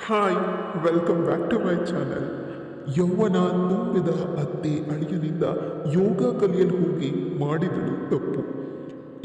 Hi, welcome back to my channel. ಯೌವನ ತುಂಬಿದ ಅತ್ತೆ ಅಳಿಯನಿಂದ ಯೋಗ ಕಲಿಯಲು ಹೋಗಿ ಮಾಡಿದಳು ತಪ್ಪು.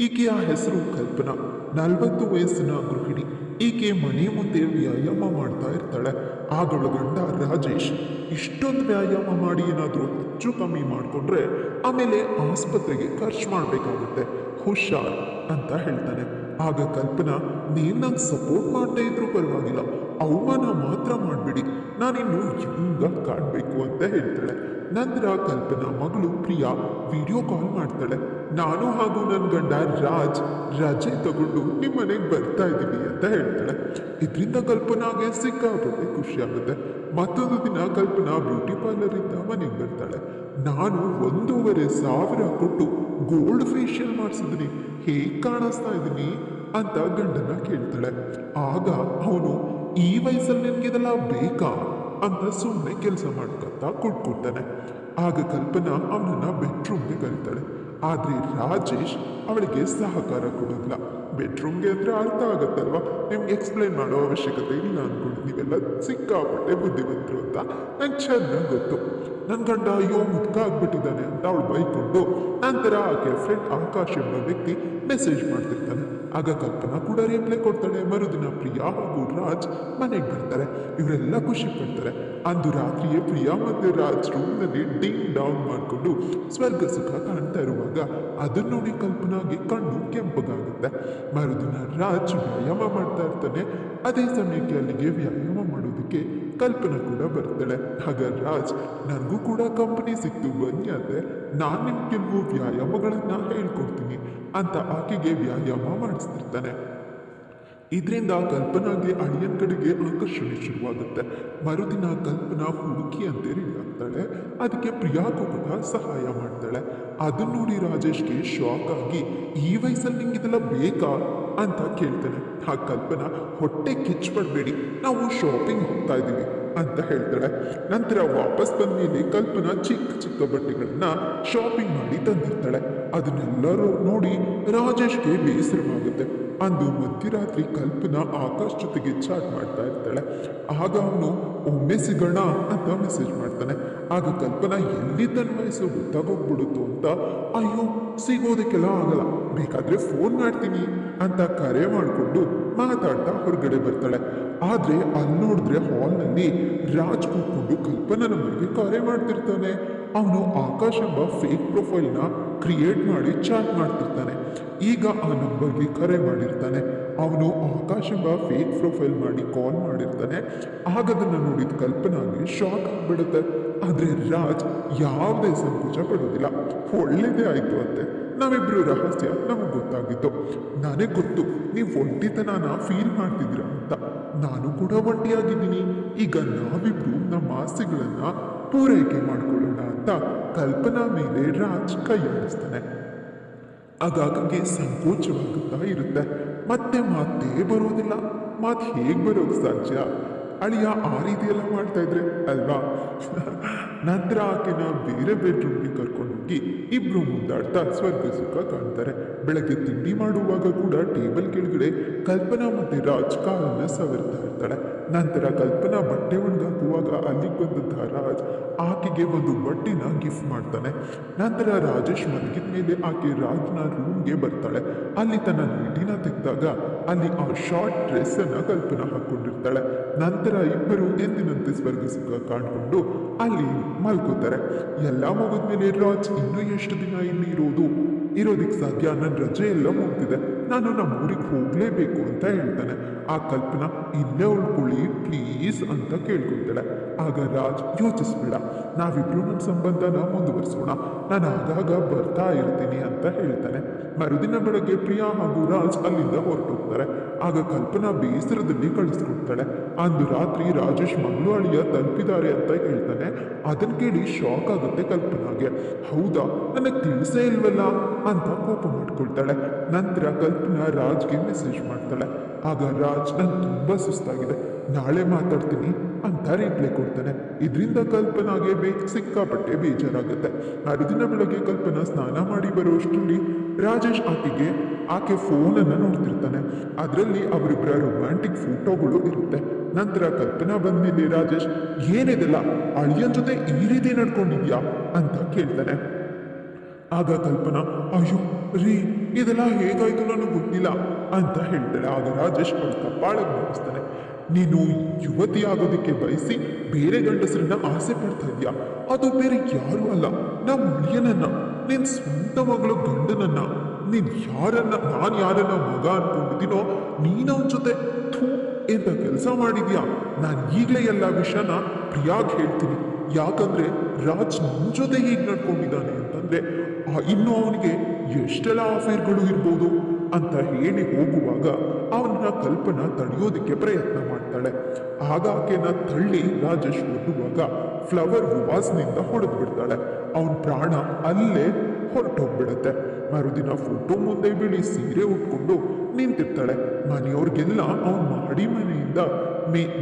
ಈಕೆಯ ಹೆಸರು ಕಲ್ಪನಾ. 40 ವಯಸ್ಸಿನ ಗೃಹಿಣಿ. ಈಕೆ ಮನೆ ಮುಂದೆ ವ್ಯಾಯಾಮ ಮಾಡ್ತಾ ಇರ್ತಾಳೆ. ಆಗಳ ಗಂಡ ರಾಜೇಶ್ ಇಷ್ಟೊಂದು ವ್ಯಾಯಾಮ ಮಾಡಿ ಏನಾದರೂ ಹೆಚ್ಚು ಕಮ್ಮಿ ಮಾಡಿಕೊಂಡ್ರೆ ಆಮೇಲೆ ಆಸ್ಪತ್ರೆಗೆ ಖರ್ಚು ಮಾಡಬೇಕಾಗುತ್ತೆ, ಹುಷಾರ್ ಅಂತ ಹೇಳ್ತಾನೆ. ಆಗ ಕಲ್ಪನಾ, ನೀವು ನಂಗೆ ಸಪೋರ್ಟ್ ಮಾಡದೇ ಇದ್ರೂ ಪರವಾಗಿಲ್ಲ, ಅವಮಾನ ಮಾತ್ರ ಮಾಡಬೇಡಿ, ನಾನಿನ್ನು ಯಂಗ ಕಾಣಬೇಕು ಅಂತ ಹೇಳ್ತಾಳೆ. ನಂತರ ಕಲ್ಪನಾ ಮಗಳು ಪ್ರಿಯಾ ವಿಡಿಯೋ ಕಾಲ್ ಮಾಡ್ತಾಳೆ. ನಾನು ಹಾಗೂ ನನ್ನ ಗಂಡ ರಾಜ್ ರಜೆ ತಗೊಂಡು ನಿಮ್ಮ ಮನೆಗೆ ಬರ್ತಾ ಇದ್ದೀವಿ ಅಂತ ಹೇಳ್ತಾಳೆ. ಇದರಿಂದ ಕಲ್ಪನಾಗೆ ಸಿಕ್ಕಾಪಟ್ಟೆ ಖುಷಿ ಆಗುತ್ತೆ. ಮತ್ತೊಂದು ದಿನ ಕಲ್ಪನಾ ಬ್ಯೂಟಿ ಪಾರ್ಲರ್ ಇಂದ ಮನೆಗೆ ಬರ್ತಾಳೆ. ನಾನು 1,500 ಕೊಟ್ಟು ಗೋಲ್ಡ್ ಫೇಶಿಯಲ್ ಮಾಡಿಸಿದ್ದೀನಿ, ಹೇಗೆ ಕಾಣಿಸ್ತಾ ಇದ್ದೀನಿ ಅಂತ ಗಂಡನ ಕೇಳ್ತಾಳೆ. ಆಗ ಅವನು, ಈ ವಯಸ್ಸಲ್ಲಿ ನಿನ್ಗಿದೆಲ್ಲ ಬೇಕಾ ಅಂತ ಸುಮ್ಮನೆ ಕೆಲಸ ಮಾಡ್ಕೊತಾ ಕೊಡ್ಕೊಡ್ತಾನೆ. ಆಗ ಕಲ್ಪನಾ ಅವನನ್ನ ಬೆಡ್ರೂಮ್ಗೆ ಕರೀತಾಳೆ. ಆದ್ರೆ ರಾಜೇಶ್ ಅವಳಿಗೆ ಸಹಕಾರ ಕೊಡೋದಿಲ್ಲ. ಬೆಡ್ರೂಮ್ಗೆ ಅಂದ್ರೆ ಅರ್ಥ ಆಗತ್ತಲ್ವಾ, ನಿಮ್ಗೆ ಎಕ್ಸ್ಪ್ಲೈನ್ ಮಾಡೋ ಅವಶ್ಯಕತೆ ಇಲ್ಲ ಅನ್ಕೊಂಡು, ನೀವೆಲ್ಲ ಸಿಕ್ಕಾಪಟ್ಟೆ ಬುದ್ಧಿವಂತರು ಅಂತ ನಂಗೆ ಚೆನ್ನಾಗಿ ಗೊತ್ತು. ನನ್ನ ಗಂಡ ಅಯ್ಯೋ ಮುದ್ಕ ಆಗ್ಬಿಟ್ಟಿದ್ದಾನೆ ಅಂತ ಅವಳು ಬೈಕೊಂಡು ನಂತರ ಆಕೆ ಫ್ರೆಂಡ್ ಆಕಾಶ್ ಎಂಬ ವ್ಯಕ್ತಿ ಮೆಸೇಜ್ ಮಾಡ್ತಿರ್ತಾನೆ. ಆಗ ಕಲ್ಪನಾ ಕೂಡ ರಿಪ್ಲೈ ಕೊಡ್ತಾಳೆ. ಮರುದಿನ ಪ್ರಿಯಾ ಹಾಗೂ ರಾಜ್ ಮನೆಗೆ ಬರ್ತಾರೆ. ಇವರೆಲ್ಲ ಖುಷಿ ಪಡ್ತಾರೆ. ಅಂದು ರಾತ್ರಿಯೇ ಪ್ರಿಯಾ ಮತ್ತು ರಾಜ್ ರೂಮ್ನಲ್ಲಿ ಡಿಂಗ್ ಡೌನ್ ಮಾಡಿಕೊಂಡು ಸ್ವರ್ಗ ಸುಖ ಕಾಣ್ತಾ ಇರುವಾಗ ಅದನ್ನ ನೋಡಿ ಕಲ್ಪನಾಗೆ ಕಣ್ಣು ಕೆಂಪಗಾಗುತ್ತೆ. ಮರುದಿನ ರಾಜ್ ವ್ಯಾಯಾಮ ಮಾಡ್ತಾ ಇರ್ತಾನೆ. ಅದೇ ಸಮಯಕ್ಕೆ ಅಲ್ಲಿಗೆ ವ್ಯಾಯಾಮ ಮಾಡೋದಕ್ಕೆ ಕಲ್ಪನಾ ಕೂಡ ಬರ್ತಾಳೆ. ಆಗ ರಾಜ್, ನನಗೂ ಕೂಡ ಕಂಪನಿ ಸಿಕ್ತು, ಬನ್ನಿ ಅದೇ ನಾನು ನಿಮ್ಗೆ ಕೆಲವು ವ್ಯಾಯಾಮಗಳನ್ನ ಹೇಳ್ಕೊಡ್ತೀನಿ ಅಂತ ಆಕೆಗೆ ವ್ಯಾಯಾಮ ಮಾಡಿಸ್ತಿರ್ತಾನೆ. ಇದರಿಂದ ಕಲ್ಪನಾಗೆ ಅಳಿಯನ್ ಕಡೆಗೆ ಆಕರ್ಷಣೆ ಶುರುವಾಗುತ್ತೆ. ಮರುದಿನ ಕಲ್ಪನಾ ಹುಡುಕಿ ಅಂತ ರೆಡಿ ಆಗ್ತಾಳೆ. ಅದಕ್ಕೆ ಪ್ರಿಯಾಗೂ ಕೂಡ ಸಹಾಯ ಮಾಡ್ತಾಳೆ. ಅದನ್ನ ನೋಡಿ ರಾಜೇಶ್ಗೆ ಶಾಕ್ ಆಗಿ, ಈ ವಯಸ್ಸಲ್ಲಿ ನಿಂಗಿದೆಲ್ಲ ಬೇಕಾ ಅಂತ ಕೇಳ್ತಾನೆ. ಆ ಕಲ್ಪನಾ, ಹೊಟ್ಟೆ ಕಿಚ್ಪಡ್ಬೇಡಿ, ನಾವು ಶಾಪಿಂಗ್ ಹೋಗ್ತಾ ಇದ್ದೀವಿ ಅಂತ ಹೇಳ್ತಾಳೆ. ನಂತರ ವಾಪಸ್ ಬಂದ ಮೇಲೆ ಕಲ್ಪನಾ ಚಿಕ್ಕ ಚಿಕ್ಕ ಬಟ್ಟೆಗಳನ್ನ ಶಾಪಿಂಗ್ ಮಾಡಿ ತಂದಿರ್ತಾಳೆ. ಅದನ್ನೆಲ್ಲರೂ ನೋಡಿ ರಾಜೇಶ್ಗೆ ಬೇಸರವಾಗುತ್ತೆ. ಅಂದು ಮಧ್ಯರಾತ್ರಿ ಕಲ್ಪನಾ ಆಕಾಶ್ ಜೊತೆಗೆ ಚಾಟ್ ಮಾಡ್ತಾ ಇರ್ತಾಳೆ. ಆಗ ಅವನು ಒಮ್ಮೆ ಸಿಗೋಣ ಅಂತ ಮೆಸೇಜ್ ಮಾಡ್ತಾನೆ. ಆಗ ಕಲ್ಪನಾ ಎಲ್ಲಿ ತನ್ನ ವಯಸ್ಸು ಗೊತ್ತಾಗೋಗ್ಬಿಡುತ್ತೋ ಅಂತ, ಅಯ್ಯೋ ಸಿಗೋದಕ್ಕೆಲ್ಲ ಆಗಲ್ಲ, ಬೇಕಾದ್ರೆ ಫೋನ್ ಮಾಡ್ತೀನಿ ಅಂತ ಕರೆ ಮಾಡಿಕೊಂಡು ಮಾತಾಡ್ತಾ ಹೊರಗಡೆ ಬರ್ತಾಳೆ. ಆದ್ರೆ ಅಲ್ಲಿ ನೋಡಿದ್ರೆ ಹಾಲ್ನಲ್ಲಿ ರಾಜ್ ಕೂತ್ಕೊಂಡು ಕಲ್ಪನಾ ನಂಬರ್ಗೆ ಕರೆ ಮಾಡ್ತಿರ್ತಾನೆ. ಅವನು ಆಕಾಶ್ ಎಂಬ ಫೇಕ್ ಪ್ರೊಫೈಲ್ನ ಕ್ರಿಯೇಟ್ ಮಾಡಿ ಚಾಟ್ ಮಾಡ್ತಿರ್ತಾನೆ. ಈಗ ಆ ನಂಬರ್ಗೆ ಕರೆ ಮಾಡಿರ್ತಾನೆ. ಅವನು ಆಕಾಶ್ ಎಂಬ ಫೇಕ್ ಪ್ರೊಫೈಲ್ ಮಾಡಿ ಕಾಲ್ ಮಾಡಿರ್ತಾನೆ. ಆಗದನ್ನ ನೋಡಿದ ಕಲ್ಪನಾಗೆ ಶಾಕ್ ಆಗ್ಬಿಡುತ್ತೆ. ಆದ್ರೆ ರಾಜ್ ಯಾವುದೇ ಸಂಕೋಚ ಪಡೋದಿಲ್ಲ. ಒಳ್ಳೇದೇ ಆಯ್ತು ಅಂತೆ, ನಾವಿಬ್ರು ರಹಸ್ಯ ನಮಗೆ ಗೊತ್ತಾಗಿತ್ತು. ನನಗೆ ಗೊತ್ತು ನೀವು ಒಂಟಿತನನ ಫೀಲ್ ಮಾಡ್ತಿದ್ದೀರ ಅಂತ. ನಾನು ಕೂಡ ಒಂಟಿಯಾಗಿದ್ದೀನಿ. ಈಗ ನಾವಿಬ್ರು ನಮ್ಮ ಆಸೆಗಳನ್ನ ಪೂರೈಕೆ ಮಾಡ್ಕೊಳ್ಳೋಣ ಅಂತ ಕಲ್ಪನಾ ಮೇಲೆ ರಾಜ್ ಕೈ ಆಡಿಸ್ತಾನೆ. ಆಗಾಗ್ಗೆ ಸಂಕೋಚವಾಗುತ್ತಾ ಇರುತ್ತೆ. ಮತ್ತೆ ಮಾತೇ ಬರೋದಿಲ್ಲ. ಮಾತು ಹೇಗೆ ಬರೋದು ಸಾಧ್ಯ? ಅಳಿಯ ಆ ರೀತಿ ಎಲ್ಲ ಮಾಡ್ತಾ ಇದ್ರೆ ಅಲ್ವಾ? ನಂತರ ಆಕೆನ ಬೇರೆ ಬೆಡ್ರೂಮ್ಗೆ ಕರ್ಕೊಂಡು ಹೋಗಿ ಇಬ್ರು ಮುಂದಾಡ್ತಾ ಸ್ವರ್ಗ ಸುಖ ಕಾಣ್ತಾರೆ. ಬೆಳಗ್ಗೆ ತಿಂಡಿ ಮಾಡುವಾಗ ಕೂಡ ಟೇಬಲ್ ಕೆಳಗಡೆ ಕಲ್ಪನಾ ಮತ್ತೆ ರಾಜ್ ಕಾಲನ್ನ ಸವರ್ತಾ ಇರ್ತಾಳೆ. ನಂತರ ಕಲ್ಪನಾ ಬಟ್ಟೆ ಒಣಗಾಕುವಾಗ ಅಲ್ಲಿಗೆ ಬಂದಂತಹ ರಾಜ್ ಆಕೆಗೆ ಒಂದು ಬಟ್ಟೆನ ಗಿಫ್ಟ್ ಮಾಡ್ತಾನೆ. ನಂತರ ರಾಜೇಶ್ ಮಲಗಿದ ಮೇಲೆ ಆಕೆ ರಾಜ್ನ ರೂಮ್ಗೆ ಬರ್ತಾಳೆ. ಅಲ್ಲಿ ತನ್ನ ನೈಟಿನ ತೆಗೆದಾಗ ಅಲ್ಲಿ ಆ ಶಾರ್ಟ್ ಡ್ರೆಸ್ ಅನ್ನ ಕಲ್ಪನಾ ಹಾಕೊಂಡಿರ್ತಾಳೆ. ನಂತರ ಇಬ್ಬರು ಎಂದಿನಂತೆ ಸ್ವರ್ಗ ಸುಖ ಕಾಣ್ಕೊಂಡು ಅಲ್ಲಿ ಮಲ್ಕೋತಾರೆ. ಎಲ್ಲ ಮುಗಿದ್ಮೇಲೆ ರಾಜ್, ಇನ್ನೂ ಎಷ್ಟು ದಿನ ಇಲ್ಲಿ ಇರೋದಿಕ್ ಸಾಧ್ಯ, ನನ್ನ ರಜೆ ಎಲ್ಲ ಮುಗ್ದಿದೆ, ನಾನು ನಮ್ಮ ಊರಿಗೆ ಹೋಗ್ಲೇಬೇಕು ಅಂತ ಹೇಳ್ತಾನೆ. ಆ ಕಲ್ಪನಾ, ಇಲ್ಲೇ ಉಳ್ಕೊಳ್ಳಿ ಪ್ಲೀಸ್ ಅಂತ ಕೇಳ್ಕೊಳ್ತಾಳೆ. ಆಗ ರಾಜ್, ಯೋಚಿಸ್ಬೇಡ, ನಾವಿಬ್ರು ನಮ್ಮ ಸಂಬಂಧನ ಮುಂದುವರಿಸೋಣ, ನಾನು ಆಗಾಗ ಬರ್ತಾ ಇರ್ತೀನಿ ಅಂತ ಹೇಳ್ತಾನೆ. ಮರುದಿನ ಬೆಳಗ್ಗೆ ಪ್ರಿಯಾ ಹಾಗೂ ರಾಜ್ ಅಲ್ಲಿಂದ ಹೊರಟೋಗ್ತಾರೆ. ಆಗ ಕಲ್ಪನಾ ಬೇಸರದಲ್ಲಿ ಕಳಿಸ್ಕೊಡ್ತಾಳೆ. ಅಂದು ರಾತ್ರಿ ರಾಜೇಶ್ ಮಗಳು ಅಳಿಯ ತಲುಪಿದ್ದಾರೆ ಅಂತ ಹೇಳ್ತಾನೆ. ಅದನ್ನ ಕೇಳಿ ಶಾಕ್ ಆಗುತ್ತೆ ಕಲ್ಪನಾಗೆ. ಹೌದಾ, ನನಗೆ ತಿಳಿಸೇ ಇಲ್ವಲ್ಲ ಅಂತ ಕೋಪ ಮಾಡ್ಕೊಳ್ತಾಳೆ. ನಂತರ ಕಲ್ಪನಾ ರಾಜ್ಗೆ ಮೆಸೇಜ್ ಮಾಡ್ತಾಳೆ. ಆಗ ರಾಜ್, ನಂಗೆ ತುಂಬಾ ಸುಸ್ತಾಗಿದೆ, ನಾಳೆ ಮಾತಾಡ್ತೀನಿ ಅಂತ ರಿಪ್ಲೈ ಕೊಡ್ತಾನೆ. ಇದರಿಂದ ಕಲ್ಪನಾಗೆ ಸಿಕ್ಕಾಪಟ್ಟೆ ಬೇಜಾರಾಗುತ್ತೆ. ಮರುದಿನ ಬೆಳಗ್ಗೆ ಕಲ್ಪನಾ ಸ್ನಾನ ಮಾಡಿ ಬರುವಷ್ಟರಲ್ಲಿ ರಾಜೇಶ್ ಆಕೆ ಫೋನನ್ನು ನೋಡ್ತಿರ್ತಾನೆ. ಅದರಲ್ಲಿ ಅವರಿಬ್ಬರ ರೊಮ್ಯಾಂಟಿಕ್ ಫೋಟೋಗಳು ಇರುತ್ತೆ. ನಂತರ ಕಲ್ಪನಾ ಬಂದ್ಮೇಲೆ ರಾಜೇಶ್ ಏನಿದೆಲ್ಲ ಅಳಿಯನ್ ಜೊತೆ ಈ ರೀತಿ ನಡ್ಕೊಂಡಿದ್ಯಾ ಅಂತ ಕೇಳ್ತಾನೆ. ಆಗ ಕಲ್ಪನಾ ಅಯ್ಯೋ ರೀ ಇದೆಲ್ಲ ಹೇಗಾಯ್ತು ನನಗೆ ಗೊತ್ತಿಲ್ಲ ಅಂತ ಹೇಳ್ತಾಳೆ. ಆಗ ರಾಜೇಶ್ ಅವಳ ಕಪ್ಪಾಳಕ್ಕೆ ಬಯಸ್ತಾನೆ. ನೀನು ಯುವತಿ ಆಗೋದಕ್ಕೆ ಬಯಸಿ ಬೇರೆ ಗಂಡಸರನ್ನ ಆಸೆ ಪಡ್ತಾ ಇದ್ಯಾ, ಅದು ಬೇರೆ ಯಾರು ಅಲ್ಲ ನಮ್ಮ ಅಳಿಯನನ್ನ, ನಿನ್ ಸ್ವಂತ ಮಗಳು ಗಂಡನನ್ನ. ನಾನು ಯಾರನ್ನ ಮಗ ಅನ್ಕೊಂಡಿದ್ದೀನೋ ನೀನವನ ಜೊತೆ ಥೂ ಎಂತ ಕೆಲಸ ಮಾಡಿದ್ಯಾ. ನಾನು ಈಗಲೇ ಎಲ್ಲ ವಿಷಯನ ಪ್ರಿಯಾಗ್ ಹೇಳ್ತೀನಿ. ಯಾಕಂದ್ರೆ ರಾಜ್ ನಿನ್ ಜೊತೆ ಹೀಗೆ ನಡ್ಕೊಂಡಿದ್ದಾನೆ ಅಂತಂದ್ರೆ ಇನ್ನು ಅವನಿಗೆ ಎಷ್ಟೆಲ್ಲ ಅಫೇರ್ಗಳು ಇರ್ಬೋದು ಅಂತ ಹೇಳಿ ಹೋಗುವಾಗ ಅವನ ಕಲ್ಪನಾ ತಡೆಯೋದಕ್ಕೆ ಪ್ರಯತ್ನ ಮಾಡ್ತಾಳೆ. ಆಗ ಆಕೆನ ತಳ್ಳಿ ರಾಜೇಶ್ ಓದುವಾಗ ಫ್ಲವರ್ ವಾಸ್ನಿಂದ ಹೊಡೆದು ಬಿಡ್ತಾಳೆ. ಅವನ ಪ್ರಾಣ ಅಲ್ಲೇ ಹೊರಟೋಗ್ಬಿಡುತ್ತೆ. ಮರುದಿನ ಫೋಟೋ ಮುಂದೆ ಬಿಳಿ ಸೀರೆ ಉಟ್ಕೊಂಡು ನಿಂತಿರ್ತಾಳೆ. ಮನೆಯವ್ರಿಗೆಲ್ಲ ಅವನ ಮಾಡಿ ಮನೆಯಿಂದ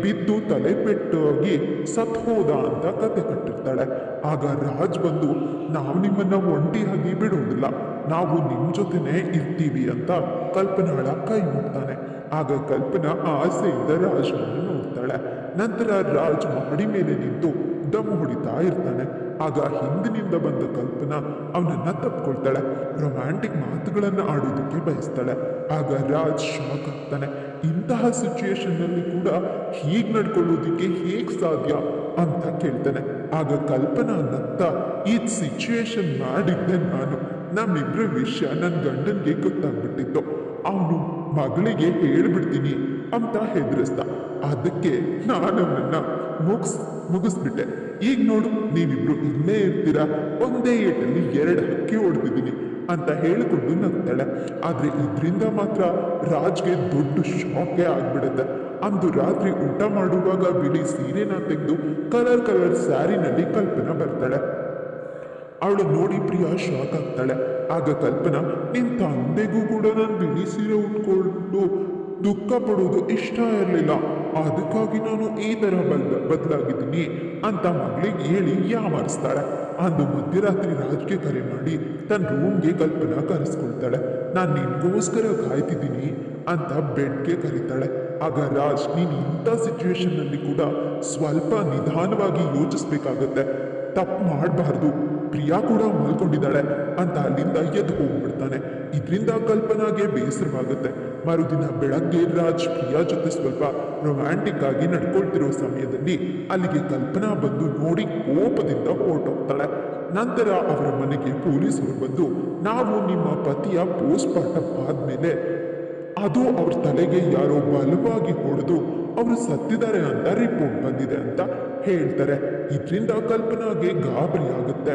ಬಿದ್ದು ತಲೆ ಪೆಟ್ಟಾಗಿ ಸತ್ ಹೋದ ಅಂತ ಕತೆ ಕಟ್ಟಿರ್ತಾಳೆ. ಆಗ ರಾಜ್ ಬಂದು ನಾವು ನಿಮ್ಮನ್ನ ಒಂಟಿಯಾಗಿ ಬಿಡುವುದಿಲ್ಲ, ನಾವು ನಿಮ್ ಜೊತೆನೆ ಇರ್ತೀವಿ ಅಂತ ಕಲ್ಪನಾಳ ಕೈ ಮುಟ್ತಾನೆ. ಆಗ ಕಲ್ಪನಾ ಆಸೆಯಿಂದ ರಾಜ್ನನ್ನು ನೋಡ್ತಾಳೆ. ನಂತರ ರಾಜ್ ಮಾಡಿ ಮೇಲೆ ನಿಂತು ದಮ್ ಹೊಡಿತಾ ಇರ್ತಾನೆ. ಆಗ ಹಿಂದಿನಿಂದ ಬಂದ ಕಲ್ಪನಾ ಅವನನ್ನ ತಪ್ಕೊಳ್ತಾಳೆ. ರೊಮ್ಯಾಂಟಿಕ್ ಮಾತುಗಳನ್ನ ಆಡೋದಕ್ಕೆ ಬಯಸ್ತಾಳೆ. ಆಗ ರಾಜ್ ಶಾಕ್ ಆಗ್ತಾನೆ. ಇಂತಹ ಸಿಚುಯೇಷನ್ ನಲ್ಲಿ ಕೂಡ ಹೀಗ್ ನಡ್ಕೊಳ್ಳೋದಿಕ್ಕೆ ಹೇಗ್ ಸಾಧ್ಯ ಅಂತ ಕೇಳ್ತಾನೆ. ಆಗ ಕಲ್ಪನಾ ನತ್ತ ಈ ಸಿಚುಯೇಷನ್ ಮಾಡಿದ್ದೆ ನಾನು, ನಮ್ಮಿಬ್ರ ವಿಷಯ ನನ್ನ ಗಂಡನ್ಗೆ ಗೊತ್ತಾಗ್ಬಿಟ್ಟಿತ್ತು, ಅವನು ಮಗಳಿಗೆ ಹೇಳ್ಬಿಡ್ತೀನಿ ಅಂತ ಹೆದರಿಸ್ದ. ಅದಕ್ಕೆ ನಾನು ಅವನನ್ನ ಮುಗಿಸ್ಬಿಟ್ಟೆ. ಈಗ ನೋಡು ನೀವಿಬ್ರು ಇಲ್ಲೇ ಇರ್ತೀರಾ, ಒಂದೇ ಏಟಲ್ಲಿ 2 ಹಕ್ಕಿ ಹೊಡೆದಿದ್ದೀನಿ ಅಂತ ಹೇಳಿಕೊಂಡು ನಗ್ತಾಳೆ. ಆದ್ರೆ ಇದರಿಂದ ಮಾತ್ರ ರಾಜ್ಗೆ ದೊಡ್ಡ ಶಾಕೇ ಆಗ್ಬಿಡುತ್ತೆ. ಅಂದು ರಾತ್ರಿ ಊಟ ಮಾಡುವಾಗ ಬಿಳಿ ಸೀರೆನ ತೆಗೆದು ಕಲರ್ ಸ್ಯಾರಿನಲ್ಲಿ ಕಲ್ಪನಾ ಬರ್ತಾಳೆ. ಅವಳು ನೋಡಿ ಪ್ರಿಯಾ ಶಾಕ್ ಆಗ್ತಾಳೆ. ಆಗ ಕಲ್ಪನಾ ನಿನ್ ತಂದೆಗೂ ಕೂಡ ನಾನು ಬಿಳಿ ಸೀರೆ ಉಟ್ಕೊಂಡು ದುಃಖ ಪಡೋದು ಇಷ್ಟ ಇರಲಿಲ್ಲ, ಅದಕ್ಕಾಗಿ ನಾನು ಈ ತರ ಬದಲಾಗಿದ್ದೀನಿ ಅಂತ ಮಗಳಿಗೆ ಹೇಳಿ ಯಾಮಾರಿಸ್ತಾಳೆ. ಅಂದು ಮಧ್ಯರಾತ್ರಿ ರಾಜ್ಗೆ ಕರೆ ಮಾಡಿ ತನ್ನ ರೂಮ್ಗೆ ಕಲ್ಪನಾ ಕರೆಸ್ಕೊಳ್ತಾಳೆ. ನಾನು ನಿನ್ಗೋಸ್ಕರ ಕಾಯ್ತಿದ್ದೀನಿ ಅಂತ ಬೆಡ್ಗೆ ಕರೀತಾಳೆ. ಆಗ ರಾಜ್ ನೀನು ಇಂಥ ಸಿಚುವೇಶನ್ ನಲ್ಲಿ ಕೂಡ ಸ್ವಲ್ಪ ನಿಧಾನವಾಗಿ ಯೋಚಿಸ್ಬೇಕಾಗತ್ತೆ, ತಪ್ಪು ಮಾಡಬಾರ್ದು, ಪ್ರಿಯಾ ಕೂಡ ಮಲ್ಕೊಂಡಿದ್ದಾಳೆ ಅಂತ ಅಲ್ಲಿಂದ ಎದ್ದು ಹೋಗ್ಬಿಡ್ತಾನೆ. ಇದರಿಂದ ಕಲ್ಪನಾಗೆ ಬೇಸರವಾಗುತ್ತೆ. ಮರುದಿನ ಬೆಳಗ್ಗೆ ರಾಜ್ ಪ್ರಿಯಾ ಜೊತೆ ಸ್ವಲ್ಪ ರೊಮ್ಯಾಂಟಿಕ್ ಆಗಿ ನಡ್ಕೊಳ್ತಿರೋ ಸಮಯದಲ್ಲಿ ಅಲ್ಲಿಗೆ ಕಲ್ಪನಾ ಬಂದು ನೋಡಿ ಕೋಪದಿಂದ ಹೊರಟೋಗ್ತಾಳೆ. ನಂತರ ಅವರ ಮನೆಗೆ ಪೊಲೀಸರು ಬಂದು ನಾವು ನಿಮ್ಮ ಪತಿಯ ಪೋಸ್ಟ್ ಮಾರ್ಟಮ್ ಆದ್ಮೇಲೆ ಅದು ಅವ್ರ ತಲೆಗೆ ಯಾರೋ ಬಲವಾಗಿ ಹೊಡೆದು ಅವರು ಸತ್ತಿದ್ದಾರೆ ಅಂತ ರಿಪೋರ್ಟ್ ಬಂದಿದೆ ಅಂತ ಹೇಳ್ತಾರೆ. ಇದರಿಂದ ಕಲ್ಪನಾಗೆ ಗಾಬರಿ ಆಗುತ್ತೆ.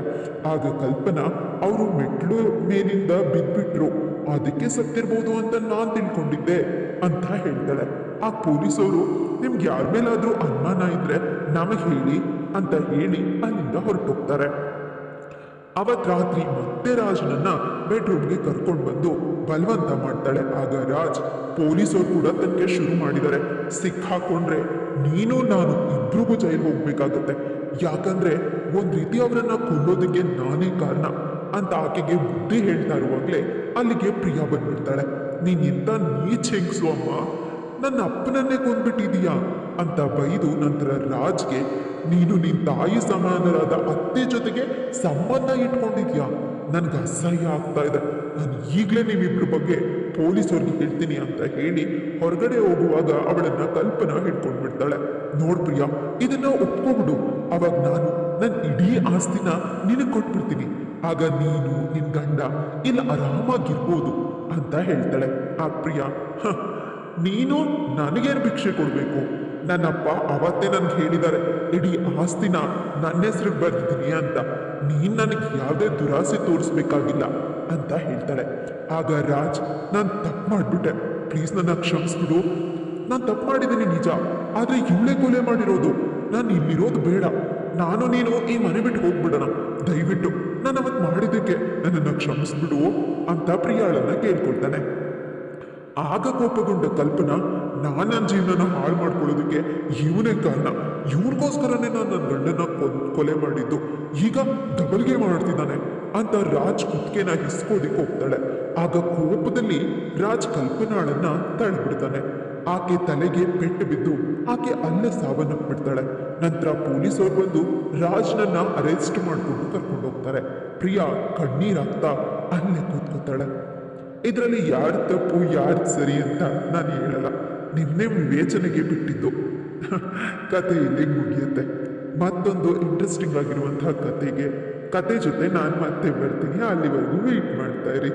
ಆಗ ಕಲ್ಪನಾ ಅವರು ಮೆಟ್ಲು ಮೇಲಿಂದ ಬಿದ್ಬಿಟ್ರು, ಅದಕ್ಕೆ ಸತ್ತಿರ್ಬೋದು ಅಂತ ನಾನ್ ತಿಳ್ಕೊಂಡಿದ್ದೆ ಅಂತ ಹೇಳ್ತಾಳೆ. ಆ ಪೊಲೀಸವರು ನಿಮ್ಗೆ ಯಾರ ಮೇಲಾದ್ರೂ ಅನುಮಾನ ಇದ್ರೆ ನಮಗೆ ಹೇಳಿ ಅಂತ ಹೇಳಿ ಅಲ್ಲಿಂದ ಹೊರಟೋಗ್ತಾರೆ. ಅವತ್ ರಾತ್ರಿ ಮತ್ತೆ ರಾಜ್ನನ್ನ ಬೆಡ್ರೂಮ್ಗೆ ಕರ್ಕೊಂಡು ಬಂದು ಬಲವಂತ ಮಾಡ್ತಾಳೆ. ಆಗ ರಾಜ್ ಪೊಲೀಸರು ಕೂಡ ತನಗೆ ಶುರು ಮಾಡಿದ್ದಾರೆ, ಸಿಕ್ಕಾಕೊಂಡ್ರೆ ನೀನು ನಾನು ಇಬ್ರಿಗೂ ಜೈಲು ಹೋಗ್ಬೇಕಾಗತ್ತೆ, ಯಾಕಂದ್ರೆ ಒಂದ್ ರೀತಿ ಅವರನ್ನ ಕೊಲ್ಲೋದಕ್ಕೆ ನಾನೇ ಕಾರಣ ಅಂತ ಆಕೆಗೆ ಬುದ್ಧಿ ಹೇಳ್ತಾ ಇರುವಾಗ್ಲೇ ಅಲ್ಲಿಗೆ ಪ್ರಿಯಾ ಬಂದ್ಬಿಡ್ತಾಳೆ. ನೀನ್ ಎಂತ ನೀಚ್ ಹೆಂಗ್ಸು ಅಮ್ಮ, ನನ್ನ ಅಪ್ಪನನ್ನೇ ಕೊಂದ್ಬಿಟ್ಟಿದೀಯಾ ಅಂತ ಬೈದು ನಂತರ ರಾಜ್ಗೆ ನೀನು ನಿನ್ ತಾಯಿ ಸಮಾನರಾದ ಅತ್ತೆ ಜೊತೆಗೆ ಸಂಬಂಧ ಇಟ್ಕೊಂಡಿದ್ಯಾ, ನನ್ಗೆ ಅಸಹ್ಯ ಆಗ್ತಾ ಇದೆ, ನಾನು ಈಗಲೇ ನೀವಿಬ್ರ ಬಗ್ಗೆ ಪೊಲೀಸವ್ರಿಗೆ ಹೇಳ್ತೀನಿ ಅಂತ ಹೇಳಿ ಹೊರಗಡೆ ಹೋಗುವಾಗ ಅವಳನ್ನ ಕಲ್ಪನಾ ಹಿಡ್ಕೊಂಡ್ಬಿಡ್ತಾಳೆ. ನೋಡ್ ಪ್ರಿಯಾ, ಇದನ್ನ ಒಪ್ಕೊಬಿಡು, ಅವಾಗ ನಾನು ನನ್ನ ಇಡೀ ಆಸ್ತಿನ ನಿನಗೆ ಕೊಟ್ಬಿಡ್ತೀನಿ, ಆಗ ನೀನು ನಿನ್ ಗಂಡ ಇಲ್ಲ ಆರಾಮಾಗಿರ್ಬೋದು ಅಂತ ಹೇಳ್ತಾಳೆ. ಆ ಪ್ರಿಯಾ ನೀನು ನನಗೇನು ಭಿಕ್ಷೆ ಕೊಡ್ಬೇಕು, ನನ್ನಪ್ಪ ಅವತ್ತೇ ನನ್ಗೆ ಹೇಳಿದ್ದಾರೆ ಇಡೀ ಆಸ್ತಿನ ನನ್ನ ಹೆಸ್ರಿಗೆ ಬರ್ತಿದ್ದೀನಿ ಅಂತ, ನೀನ್ ನನಗೆ ಯಾವುದೇ ದುರಾಸೆ ತೋರಿಸ್ಬೇಕಾಗಿಲ್ಲ ಅಂತ ಹೇಳ್ತಾಳೆ. ಆಗ ರಾಜ್ ನಾನು ತಪ್ಪು ಮಾಡ್ಬಿಟ್ಟೆ, ಪ್ಲೀಸ್ ನನ್ನ ಕ್ಷಮಿಸ್ಬಿಡು, ನಾನು ತಪ್ಪು ಮಾಡಿದ್ದೀನಿ ನಿಜ, ಆದ್ರೆ ಇವಳೇ ಕೊಲೆ ಮಾಡಿರೋದು, ನಾನು ಇಲ್ಲಿರೋದು ಬೇಡ, ನಾನು ನೀನು ಈ ಮನೆ ಬಿಟ್ಟು ಹೋಗ್ಬಿಡೋಣ, ದಯವಿಟ್ಟು ನಾನು ಅವತ್ತು ಮಾಡಿದ್ದಕ್ಕೆ ನನ್ನನ್ನು ಕ್ಷಮಿಸ್ಬಿಡು ಅಂತ ಪ್ರಿಯಾಳನ್ನ ಕೇಳ್ಕೊಳ್ತಾನೆ. ಆಗ ಕೋಪಗೊಂಡ ಕಲ್ಪನಾ ನನ್ನ ಜೀವನನ ಹಾಳು ಮಾಡ್ಕೊಳ್ಳೋದಕ್ಕೆ ಇವನೇ ಕಾರಣ, ಇವನಿಗೋಸ್ಕರನೇ ನಾನು ನನ್ನ ಗಂಡನ ಕೊಲೆ ಮಾಡಿದ್ದು, ಈಗ ದಬಲ್ಗೆ ಮಾಡ್ತಿದ್ದಾನೆ ಅಂತ ರಾಜ್ ಕುತ್ತಿಗೆನ ಹಿಸ್ಕೋದಿಕ್ಕೆ ಹೋಗ್ತಾಳೆ. ಆಗ ಕೋಪದಲ್ಲಿ ರಾಜ್ ಕಲ್ಪನಾಳನ್ನ ತಳ್ಳಿಬಿಡ್ತಾನೆ. ಆಕೆ ತಲೆಗೆ ಪೆಟ್ಟು ಬಿದ್ದು ಆಕೆ ಅಲ್ಲೇ ಸಾವನ್ನಪ್ಪಿಡ್ತಾಳೆ. ನಂತರ ಪೊಲೀಸರು ಬಂದು ರಾಜ್ನನ್ನ ಅರೆಸ್ಟ್ ಮಾಡಿಕೊಂಡು ಕರ್ಕೊಂಡು ಹೋಗ್ತಾರೆ. ಪ್ರಿಯಾ ಕಣ್ಣೀರಾಗ್ತಾ ಅಲ್ಲೇ ಕೂತ್ಕೋತಾಳೆ. ಇದರಲ್ಲಿ ಯಾರು ತಪ್ಪು ಯಾರು ಸರಿ ಅಂತ ನಾನು ಹೇಳಲ್ಲ, ನಿನ್ನೆ ವಿವೇಚನೆಗೆ ಬಿಟ್ಟಿದ್ದು. ಕತೆ ಇಲ್ಲಿ ಮುಗಿಯುತ್ತೆ. ಮತ್ತೊಂದು ಇಂಟ್ರೆಸ್ಟಿಂಗ್ ಆಗಿರುವಂತಹ ಕತೆ ಜೊತೆ ನಾನು ಮತ್ತೆ ಬರ್ತೀನಿ. ಅಲ್ಲಿವರೆಗೂ ವೆಯ್ಟ್ ಮಾಡ್ತಾ ಇರಿ.